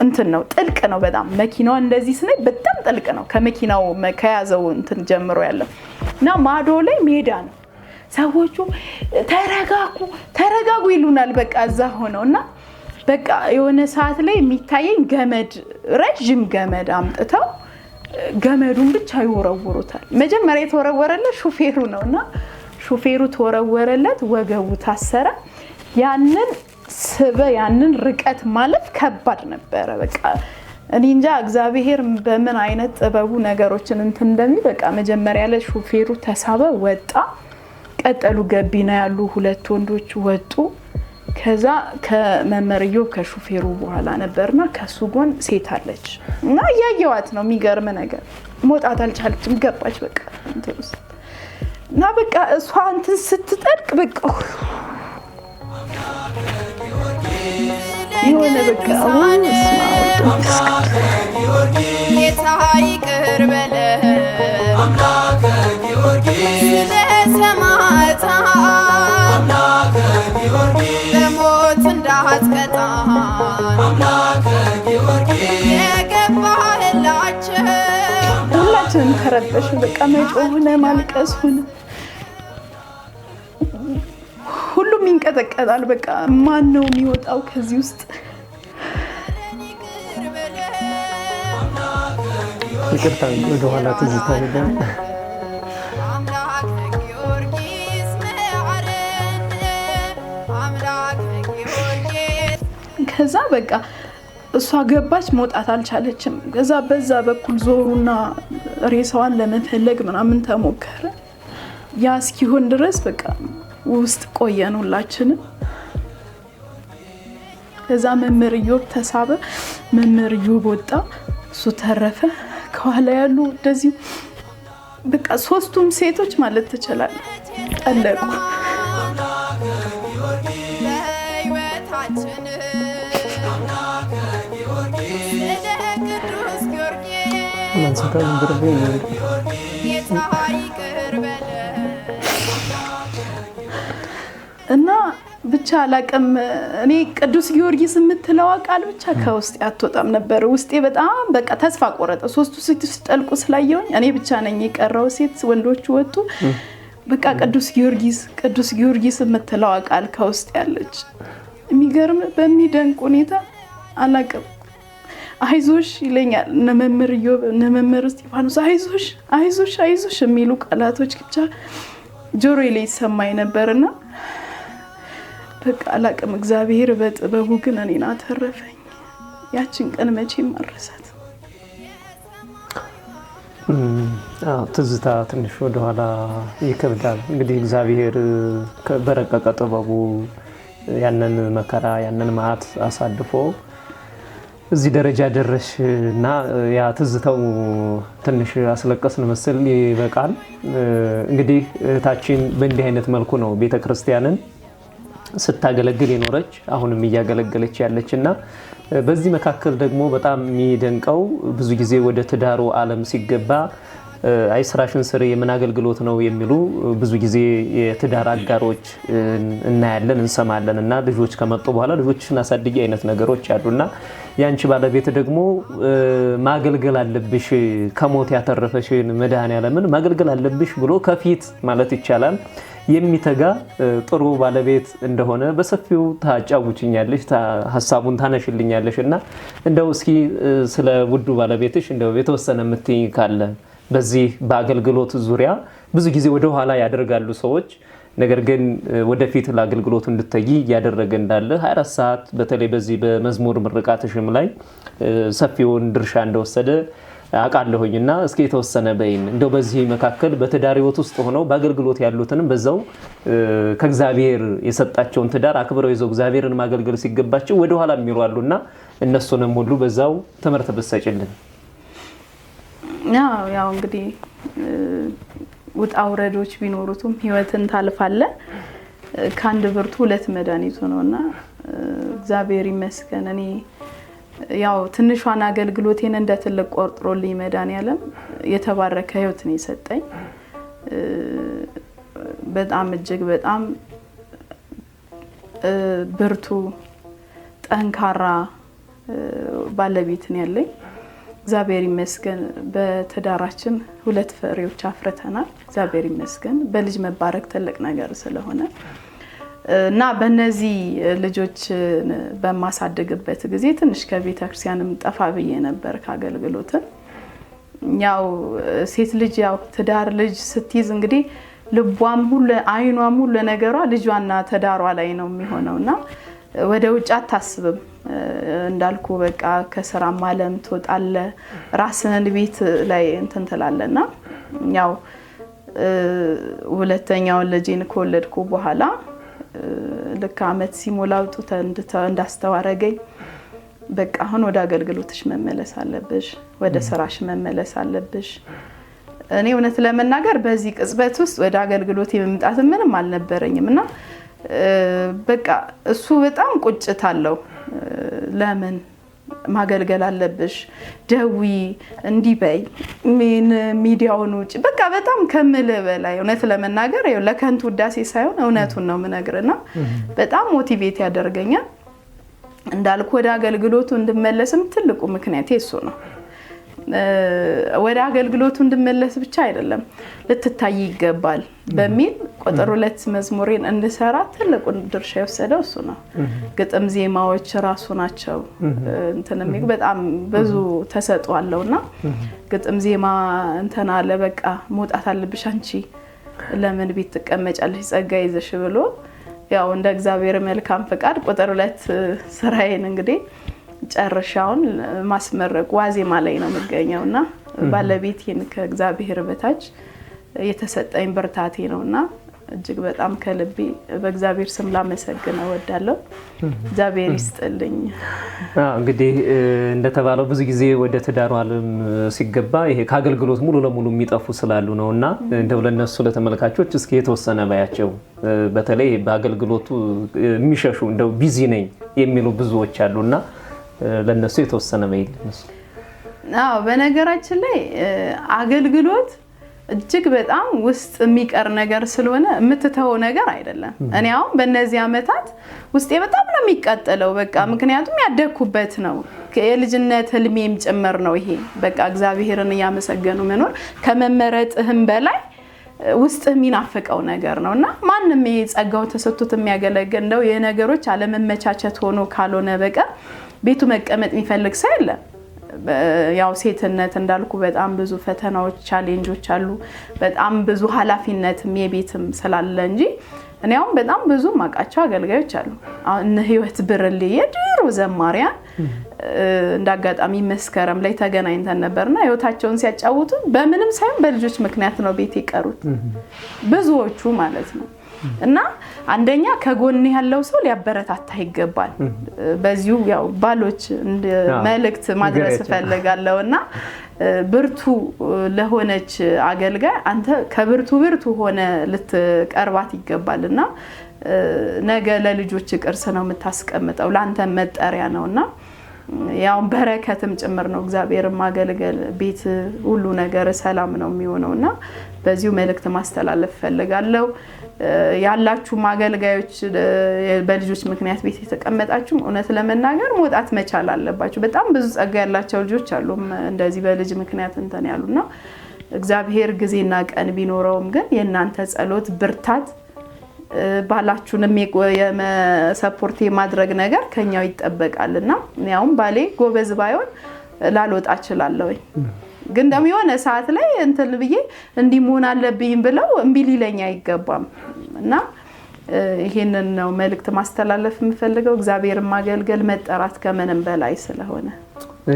እንትን ነው ጥልቅ ነው በጣም መኪናዋ እንደዚህ ስናይ በጣም ጥልቅ ነው ከመኪናው ከያዘው እንትን ጀምሮ ያለው እና ማዶ ላይ ሜዳ ነው። ሰዎቹ ተረጋጉ ይሉናል። በቃ እዛ ሆነውና በቃ የሆነ ሰዓት ላይ የሚታየኝ ገመድ ረጅም ገመድ አምጥተው ገመዱን ብቻ ይወረውሩታል። መጀመሪያ የተወረወረለት ሹፌሩ ነውና ሹፌሩ ተወረወረለት፣ ወገቡ ታሰረ። ያንን ርቀት ማለት ከባድ ነበረ። በቃ እኔ እንጃ እግዚአብሔር በምን አይነት ጥበቡ ነገሮችን እንትን እንደሚል በቃ መጀመሪያ ላይ ሹፌሩ ተሳበ፣ ወጣ። ቀጠሉ ገቢና ያሉ 2 ወንዶች ወጡ። ከዛ ከመመርየው ከሹፌሩ በኋላ ነበርና ከሱ ጎን ሴት አለች እና ያያዋት ነው። የሚገርም ነገር መውጣት አልቻለችም፣ ገባች በቃ እንትውስ እና በቃ እሷ እንትን ስትጠልቅ በቃ የሆነ በቃ ጌታ ይቅር በለን አምላከ ጊዮርጊስ ለሰማዕታት አምላከ ጊዮርጊስ በሞት እንዳትቀጣን አምላከ ጊዮርጊስ የገባህላቸው ሁላችንም ተረበሽን። በቃ መጮህ ሆነ፣ ማልቀስ ሆነ፣ ሁሉም ይንቀጠቀጣል። በቃ ማን ነው የሚወጣው ከዚህ ውስጥ? ይቅርታ ወደ ኋላ ትዝታ ሄደ። ከዛ በቃ እሷ ገባች፣ መውጣት አልቻለችም። ከዛ በዛ በኩል ዞሩና ሬሳዋን ለመፈለግ ምናምን ተሞከረ። ያ እስኪሆን ድረስ በቃ ውስጥ ቆየን ሁላችንም። ከዛ መምህር ኢዮብ ተሳበ፣ መምህር ኢዮብ ወጣ፣ እሱ ተረፈ። ከኋላ ያሉ እንደዚህ በቃ 3ቱም ሴቶች ማለት ትችላለህ ጠለቁ። ለሕይወታችን እና ብቻ አላቅም እኔ ቅዱስ ጊዮርጊስ የምትለው ቃል ብቻ ከውስጥ አትወጣም ነበር። ውስጤ በጣም በቃ ተስፋ ቆረጠ። ሶስቱ ሴቶች ጠልቁ ስላየሁኝ እኔ ብቻ ነኝ የቀረው፣ ሴት ወንዶቹ ወጡ። በቃ ቅዱስ ጊዮርጊስ የምትለው ቃል ከውስጥ ያለች የሚገርም በሚደንቅ ሁኔታ አላቅም አይዞሽ ይለኛል መምህር እስጢፋኖስ አይዞሽ የሚሉ ቃላቶች ብቻ ጆሮዬ ላይ ይሰማኝ ነበርና በቃ አላቅም እግዚአብሔር በጥበቡ ግን እኔን አተረፈኝ። ያችን ቀን መቼም አልረሳት። ትዝታ ትንሽ ወደኋላ ይከብዳል። እንግዲህ እግዚአብሔር በረቀቀ ጥበቡ ያንን መከራ ያንን መዓት አሳልፎ እዚህ ደረጃ ደረሽ እና ያ ትዝታው ትንሽ አስለቀስን መስል ይበቃል። እንግዲህ እህታችን በእንዲህ አይነት መልኩ ነው ቤተክርስቲያንን ስታገለግል የኖረች አሁንም እያገለገለች ያለችና በዚህ መካከል ደግሞ በጣም የሚደንቀው ብዙ ጊዜ ወደ ትዳሩ ዓለም ሲገባ አይ ስራሽን ስር የምን አገልግሎት ነው የሚሉ ብዙ ጊዜ የትዳር አጋሮች እናያለን እንሰማለን። እና ልጆች ከመጡ በኋላ ልጆችሽን አሳድጊ አይነት ነገሮች አሉና ያንቺ ባለቤት ደግሞ ማገልገል አለብሽ ከሞት ያተረፈሽን መድኃኔዓለምን ማገልገል አለብሽ ብሎ ከፊት ማለት ይቻላል የሚተጋ ጥሩ ባለቤት እንደሆነ በሰፊው ታጫውችኛለሽ፣ ሐሳቡን ታነሽልኛለሽ። እና እንደው እስኪ ስለ ውዱ ባለቤትሽ እንደው የተወሰነ ምትይ ካለ በዚህ በአገልግሎት ዙሪያ ብዙ ጊዜ ወደ ኋላ ያደርጋሉ ሰዎች፣ ነገር ግን ወደፊት ለአገልግሎቱ እንድትተጊ ያደረገ እንዳለ 24 ሰዓት በተለይ በዚህ በመዝሙር ምርቃትሽም ላይ ሰፊውን ድርሻ እንደወሰደ አቃለሁኝና እስኪ የተወሰነ በይን እንደው በዚህ መካከል በትዳር ህይወት ውስጥ ሆነው በአገልግሎት ያሉትንም በዛው ከእግዚአብሔር የሰጣቸውን ትዳር አክብረው ይዘው እግዚአብሔርን ማገልገል ሲገባቸው ወደ ኋላ የሚሯሉና እነሱንም ሁሉ በዛው ትምህርት ብትሰጪልን። ያው እንግዲህ ውጣ ውረዶች ቢኖሩትም ህይወትን ታልፋለ። ከአንድ ብርቱ ሁለት መድኃኒቱ ነውና እግዚአብሔር ይመስገን እኔ ያው ትንሿን አገልግሎቴን እንደ ትልቅ ቆርጥሮልኝ መድኃኔዓለም የተባረከ ህይወት ነው የሰጠኝ። በጣም እጅግ በጣም ብርቱ ጠንካራ ባለቤት ነው ያለኝ። እግዚአብሔር ይመስገን በትዳራችን ሁለት ፍሬዎች አፍርተናል። እግዚአብሔር ይመስገን በልጅ መባረክ ትልቅ ነገር ስለሆነ እና በእነዚህ ልጆች በማሳደግበት ጊዜ ትንሽ ከቤተክርስቲያንም ጠፋ ብዬ ነበር ከአገልግሎት። ያው ሴት ልጅ ያው ትዳር ልጅ ስትይዝ እንግዲህ ልቧም ሁሉ አይኗም ሁሉ ነገሯ ልጇና ትዳሯ ላይ ነው የሚሆነውና ወደ ውጭ አታስብም። እንዳልኩ በቃ ከስራ ማለም ትወጣለ ራስን ቤት ላይ እንትን ትላለና ያው ሁለተኛውን ልጄን ከወለድኩ በኋላ ልክ አመት ሲሞላው እንዳስተዋረገኝ በቃ አሁን ወደ አገልግሎትሽ መመለስ አለብሽ፣ ወደ ስራሽ መመለስ አለብሽ። እኔ እውነት ለመናገር በዚህ ቅጽበት ውስጥ ወደ አገልግሎት የመምጣት ምንም አልነበረኝምና በቃ እሱ በጣም ቁጭት አለው። ለምን ማገልገል አለብሽ ደዊ እንዲበይ ሚዲያውን ውጪ በቃ በጣም ከመለ በላይ እውነት ለመናገር ያው ለከንቱ ውዳሴ ሳይሆን እውነቱን ነው ምነግርና በጣም ሞቲቬት ያደርገኛል። እንዳልኩ ወደ አገልግሎቱ እንድመለስም ትልቁ ምክንያት እሱ ነው። ወደ አገልግሎቱ እንድመለስ ብቻ አይደለም ልትታይ ይገባል በሚል ቁጥር 2 መዝሙሬን እንድሰራ ትልቁን ድርሻ የወሰደው እሱ ነው። ግጥም ዜማዎች ራሱ ናቸው እንተንም በጣም ብዙ ተሰጥቷለውና ግጥም ዜማ እንተና ለበቃ መውጣት አለብሽ አንቺ ለምን ቤት ተቀመጫለሽ ጸጋ ይዘሽ ብሎ ያው እንደ እግዚአብሔር መልካም ፈቃድ ቁጥር 2 ስራዬን እንግዲህ ጨርሻውን ማስመረቅ ዋዜማ ላይ ነው የምገኘውና ባለቤቴን ከእግዚአብሔር በታች የተሰጠኝ ብርታቴ ነውና እጅግ በጣም ከልቤ በእግዚአብሔር ስም ላመሰግነው እወዳለሁ። እግዚአብሔር ይስጥልኝ። እንግዲህ እንደተባለው ብዙ ጊዜ ወደ ትዳሩ ዓለም ሲገባ ይሄ ከአገልግሎት ሙሉ ለሙሉ የሚጠፉ ስላሉ ነውና እንደው ለነሱ ለተመልካቾች እስኪ የተወሰነ ባያቸው በተለይ በአገልግሎቱ የሚሸሹ እንደው ቢዚ ነኝ የሚሉ ብዙዎች አሉና ለነሱ የተወሰነ ማይል አዎ በነገራችን ላይ አገልግሎት እጅግ በጣም ውስጥ የሚቀር ነገር ስለሆነ የምትተው ነገር አይደለም። እኔ አሁን በእነዚህ አመታት ውስጤ በጣም ነው የሚቀጥለው በቃ ምክንያቱም ያደኩበት ነው የልጅነት ህልሜም ጭምር ነው ይሄ በቃ እግዚአብሔርን ያመሰገኑ መኖር ከመመረጥህም በላይ ውስጥ የሚናፍቀው ነገር ነውና ማንንም ጸጋው ተሰጥቶት የሚያገለግል ነው የነገሮች አለመመቻቸት ሆኖ ካልሆነ በቀር ቤቱ መቀመጥ የሚፈልግ ሰው የለም። ያው ሴትነት እንዳልኩ በጣም ብዙ ፈተናዎች ቻሌንጆች አሉ በጣም ብዙ ኃላፊነትም የቤትም ስላለ እንጂ እኔ አሁን በጣም ብዙ ማቃቸው አገልጋዮች አሉ አሁን ህይወት ብርሌ የድሮ ዘማሪያን እንዳጋጣሚ መስከረም ላይ ተገናኝተን ነበርና ህይወታቸውን ሲያጫውቱ በምንም ሳይሆን በልጆች ምክንያት ነው ቤት ይቀሩት ብዙዎቹ ማለት ነው እና አንደኛ ከጎን ያለው ሰው ሊያበረታታ ይገባል በዚሁ ያው ባሎች መልእክት ማድረስ ፈልጋለሁና ብርቱ ለሆነች አገልጋይ አንተ ከብርቱ ሆነ ልትቀርባት ይገባልና ነገ ለልጆች ቅርስ ነው የምታስቀምጠው ላንተ መጠሪያ ነውና ያው በረከትም ጭምር ነው እግዚአብሔርን ማገልገል ቤት ሁሉ ነገር ሰላም ነው የሚሆነውና በዚሁ መልእክት ማስተላለፍ ፈልጋለሁ ያላችሁ ማገልጋዮች በልጆች ምክንያት ቤት የተቀመጣችሁ እውነት ለመናገር መውጣት መቻል አለባችሁ በጣም ብዙ ጸጋ ያላቸው ልጆች አሉ እንደዚህ በልጅ ምክንያት እንተን ያሉና እግዚአብሔር ጊዜና ቀን ቢኖረውም ግን የናንተ ጸሎት ብርታት ባላችሁንም የሰፖርት ማድረግ ነገር ከኛው ይጠበቃልና ያውም ባሌ ጎበዝ ባይሆን ላልወጣ እችላለሁ ግን ደግሞ የሆነ ሰዓት ላይ እንትን ብዬ እንዲህ መሆን አለብኝ ብለው እምቢ ሊለኝ አይገባም እና ይሄንን ነው መልእክት ማስተላለፍ የምፈልገው እግዚአብሔርን ማገልገል መጠራት ከመንም በላይ ስለሆነ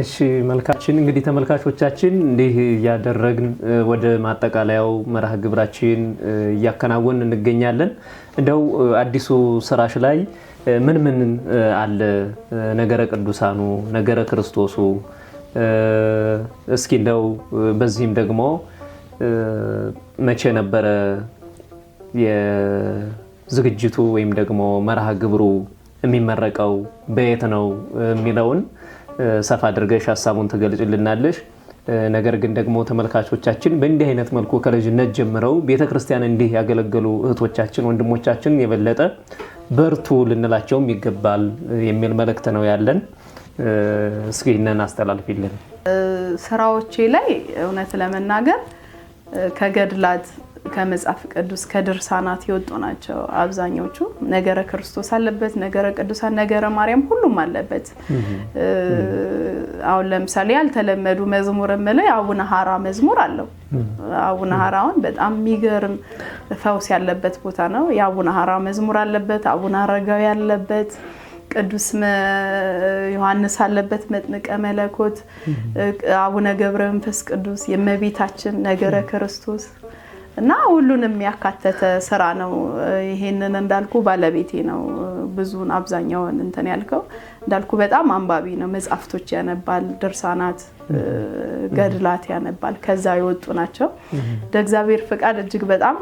እሺ መልካችን እንግዲህ ተመልካቾቻችን እንዲህ ያደረግን ወደ ማጠቃለያው መርሃ ግብራችን ያከናወን እንገኛለን እንደው አዲሱ ስራሽ ላይ ምን አለ ነገረ ቅዱሳኑ ነገረ ክርስቶሱ እስኪ እንደው በዚህም ደግሞ መቼ ነበረ የዝግጅቱ ወይም ደግሞ መርሃ ግብሩ የሚመረቀው በየት ነው የሚለውን ሰፋ አድርገሽ ሐሳቡን ትገልጽልናለሽ ነገር ግን ደግሞ ተመልካቾቻችን በእንዲህ አይነት መልኩ ከልጅነት ጀምረው ቤተክርስቲያን እንዲህ ያገለገሉ እህቶቻችን ወንድሞቻችን የበለጠ በርቱ ልንላቸውም ይገባል የሚል መልእክት ነው ያለን እስኪ እነን አስተላልፊልን ስራዎቼ ላይ እውነት ለመናገር ከገድላት ከመጽሐፍ ቅዱስ ከድርሳናት የወጡ ናቸው አብዛኞቹ ነገረ ክርስቶስ አለበት ነገረ ቅዱሳን ነገረ ማርያም ሁሉም አለበት አሁን ለምሳሌ ያልተለመዱ መዝሙርም ላይ አቡነ ሐራ መዝሙር አለው አቡነ ሐራውን በጣም የሚገርም ፈውስ ያለበት ቦታ ነው የአቡነ ሐራ መዝሙር አለበት አቡነ አረጋዊ አለበት ቅዱስ ዮሐንስ አለበት መጥምቀ መለኮት አቡነ ገብረ መንፈስ ቅዱስ የእመቤታችን ነገረ ክርስቶስ እና ሁሉንም ያካተተ ስራ ነው ይሄንን እንዳልኩ ባለቤቴ ነው ብዙን አብዛኛውን እንትን ያልከው እንዳልኩ በጣም አንባቢ ነው መጽሐፍቶች ያነባል ድርሳናት ገድላት ያነባል ከዛ ይወጡ ናቸው ለእግዚአብሔር ፍቃድ እጅግ በጣም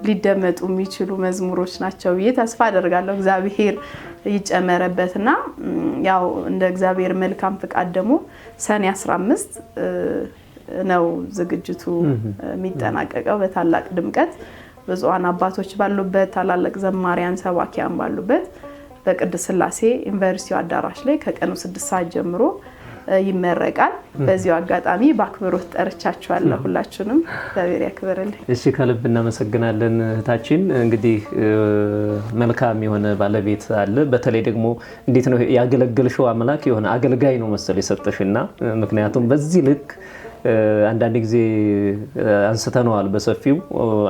ሊደመጡ የሚችሉ መዝሙሮች ናቸው ተስፋ አደርጋለሁ እግዚአብሔር ይጨመረበትና ያው እንደ እግዚአብሔር መልካም ፍቃድ ደግሞ ሰኔ 15 ነው ዝግጅቱ የሚጠናቀቀው በታላቅ ድምቀት ብዙዋን አባቶች ባሉበት ታላላቅ ዘማሪያን ሰባኪያን ባሉበት በቅድስት ሥላሴ ዩኒቨርሲቲ አዳራሽ ላይ ከቀኑ 6 ሰዓት ጀምሮ ይመረቃል በዚሁ አጋጣሚ ባክብሮት ጠርቻችኋለሁ ሁላችሁንም እግዚአብሔር ያክብርልኝ እሺ ከልብ እናመሰግናለን እህታችን እንግዲህ መልካም የሆነ ባለቤት አለ በተለይ ደግሞ እንዴት ነው ያገለገልሽው አምላክ የሆነ አገልጋይ ነው መሰል የሰጠሽና ምክንያቱም በዚህ ልክ አንዳንድ ጊዜ አንስተነዋል በሰፊው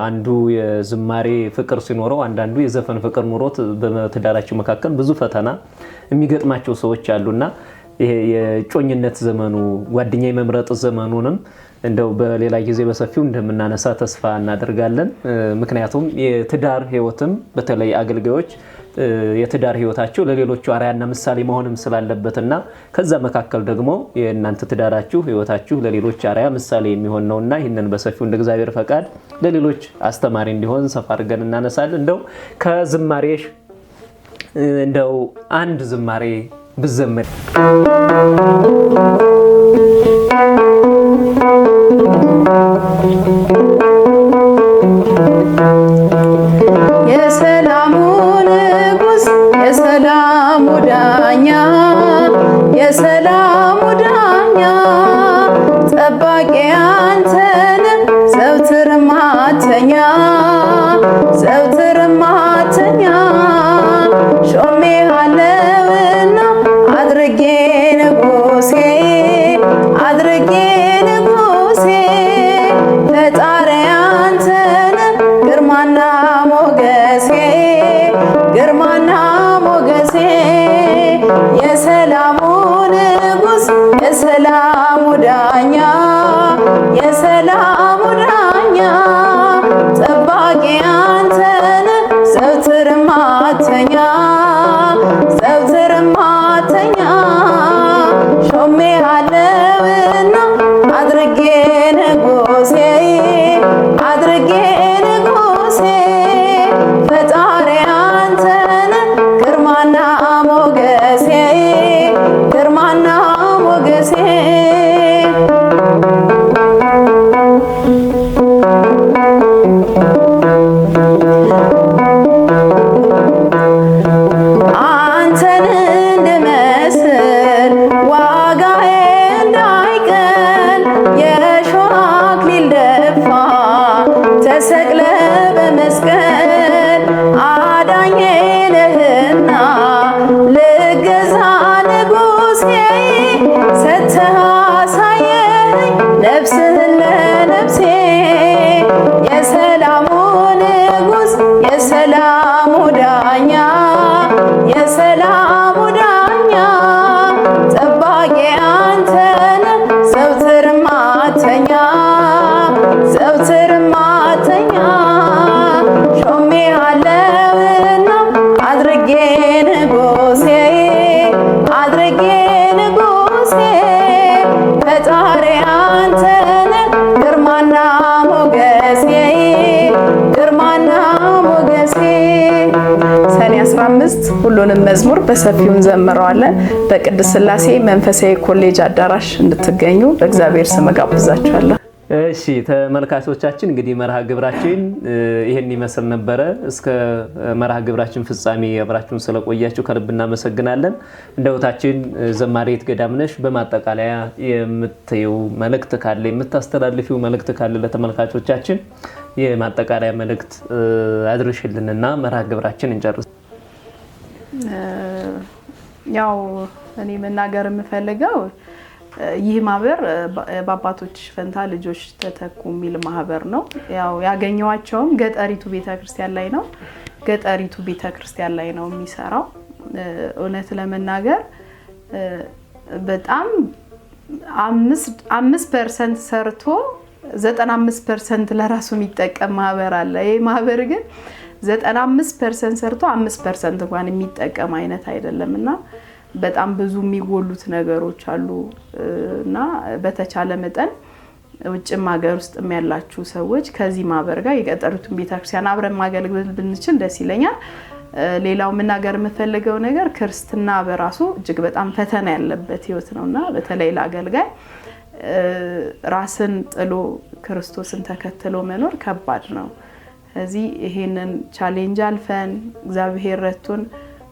አንዱ የዝማሬ ፍቅር ሲኖረው አንዳንዱ የዘፈን ፍቅር ኑሮት በትዳራቸው መካከል ብዙ ፈተና የሚገጥማቸው ሰዎች አሉና ይሄ የጮኝነት ዘመኑ ጓደኛ የመምረጥ ዘመኑንም እንደው በሌላ ጊዜ በሰፊው እንደምናነሳ ተስፋ እናደርጋለን ምክንያቱም የትዳር ህይወትም በተለይ አገልጋዮች የትዳር ህይወታቸው ለሌሎች አርአያና ምሳሌ መሆንም ስላለበትና ከዛ መካከል ደግሞ የእናንተ ትዳራችሁ ህይወታችሁ ለሌሎች አርአያ ምሳሌ የሚሆን ነውና ይሄንን በሰፊው እንደ እግዚአብሔር ፈቃድ ለሌሎች አስተማሪ እንዲሆን ሰፋ አድርገን እናነሳለን እንደው ከዝማሬሽ እንደው አንድ ዝማሬ ብዘመር የሰላሙ ንጉስ የሰላሙ ዳኛ የሰላሙ ዳኛ ጠባቂ አንተነ ዘውትር ማተኛ ዘውትር ማተኛ ሾሜ አለውና አድርጌ ንጉሴ አድርጌ ንጉሴ ፈጣሪ አንተነ ግርማና ሞገሴ ግርማና ሞገሴ የሰላሙ ንጉስ የሰላሙ ዳኛ የሰላሙ ዳኛ ጠባቂ አንተነ ዘውትር ማተኛ ዘውትር ማተኛ ሾሜ አለውና አድርጌ ንጉሴ አድርጌ ንጉሴ ፈጣሪ አንተነ ግርማና ሞገሴ ግርማና ሞገሴ አንተን እንድመስል ዋጋዬ እንዳይቀል የሾህ አክሊል ደፋ ተሰቅለ በመስቀል አዳኜ ነህና ልገዛ ንጉሴ ሰጥተህ አሳየኸኝ ነፍስህን ለነፍሴ የሰላሙ ንጉስ የሰላሙ ዳኛ የሰላሙ ዳኛ ጠባቂ አንተነ ዘውትር ማተኛ ዘውትር ማተኛ ሾሜ አለውና አድርጌ ንጉሴ አድርጌ ንጉሴ ፈጣሪ አንተነ ግርማና ሞገሴ ግርማና ሞገሴ። ሰኔ 15 ሁሉንም መዝሙር በሰፊው እንዘምረዋለን። በቅድስት ሥላሴ መንፈሳዊ ኮሌጅ አዳራሽ እንድትገኙ በእግዚአብሔር ስም ጋብዛችኋለሁ። እሺ ተመልካቾቻችን እንግዲህ መርሃ ግብራችን ይሄን ይመስል ነበረ። እስከ መርሃ ግብራችን ፍጻሜ አብራችሁን ስለቆያችሁ ከልብ እናመሰግናለን። እንደውታችን ዘማሪት ገዳምነሽ በማጠቃለያ የምትየው መልእክት ካለ የምታስተላልፊው መልእክት ካለ ለተመልካቾቻችን የማጠቃለያ መልእክት አድርሽልንና መርሃ ግብራችን እንጨርስ። ያው እኔ መናገር የምፈልገው ይህ ማህበር በአባቶች ፈንታ ልጆች ተተኩ የሚል ማህበር ነው። ያው ያገኘዋቸውም ገጠሪቱ ቤተክርስቲያን ላይ ነው። ገጠሪቱ ቤተክርስቲያን ላይ ነው የሚሰራው። እውነት ለመናገር በጣም 5% ሰርቶ 95% ለራሱ የሚጠቀም ማህበር አለ። ይሄ ማህበር ግን 95% ሰርቶ 5% እንኳን የሚጠቀም አይነት አይደለምና በጣም ብዙ የሚጎሉት ነገሮች አሉ እና በተቻለ መጠን ውጭም ሀገር ውስጥ ያላችሁ ሰዎች ከዚህ ማህበር ጋር የገጠሪቱን ቤተክርስቲያን አብረን ማገልገል ብንችል ደስ ይለኛል። ሌላው መናገር የምፈልገው ነገር ክርስትና በራሱ እጅግ በጣም ፈተና ያለበት ህይወት ነውና በተለይ ለአገልጋይ ራስን ጥሎ ክርስቶስን ተከትሎ መኖር ከባድ ነው። ስለዚህ ይሄንን ቻሌንጅ አልፈን እግዚአብሔር ረድቶን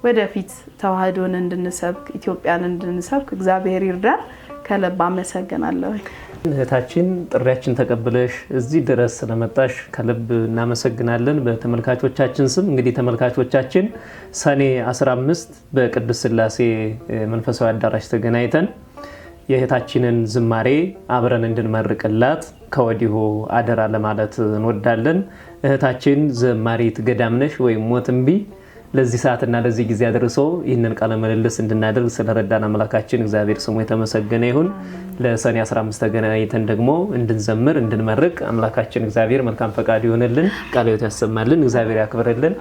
ወደፊት ተዋህዶን እንድንሰብክ ኢትዮጵያን እንድንሰብክ እግዚአብሔር ይርዳን። ከልብ አመሰግናለሁ። እህታችን ጥሪያችን ተቀብለሽ እዚህ ድረስ ስለመጣሽ ከልብ እናመሰግናለን በተመልካቾቻችን ስም። እንግዲህ ተመልካቾቻችን ሰኔ 15 በቅድስት ሥላሴ መንፈሳዊ አዳራሽ ተገናኝተን የእህታችንን ዝማሬ አብረን እንድንመርቅላት ከወዲሁ አደራ ለማለት እንወዳለን። እህታችን ዘማሪት ገዳምነሽ ወይም ሞትንቢ ለዚህ ሰዓትና ለዚህ ጊዜ አድርሶ ይህንን ቃለ ምልልስ እንድናደርግ ስለረዳን አምላካችን እግዚአብሔር ስሙ የተመሰገነ ይሁን። ለሰኔ 15 ተገናኝተን ደግሞ እንድንዘምር እንድንመርቅ አምላካችን እግዚአብሔር መልካም ፈቃድ ይሆንልን፣ ቃለ ሕይወት ያሰማልን፣ እግዚአብሔር ያክብርልን።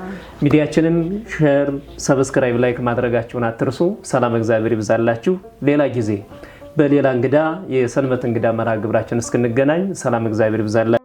ሚዲያችንን ሼር፣ ሰብስክራይብ፣ ላይክ ማድረጋችሁን አትርሱ። ሰላም እግዚአብሔር ይብዛላችሁ። ሌላ ጊዜ በሌላ እንግዳ የሰንበት እንግዳ መርሃ ግብራችን እስክንገናኝ ሰላም እግዚአብሔር ይብዛላችሁ።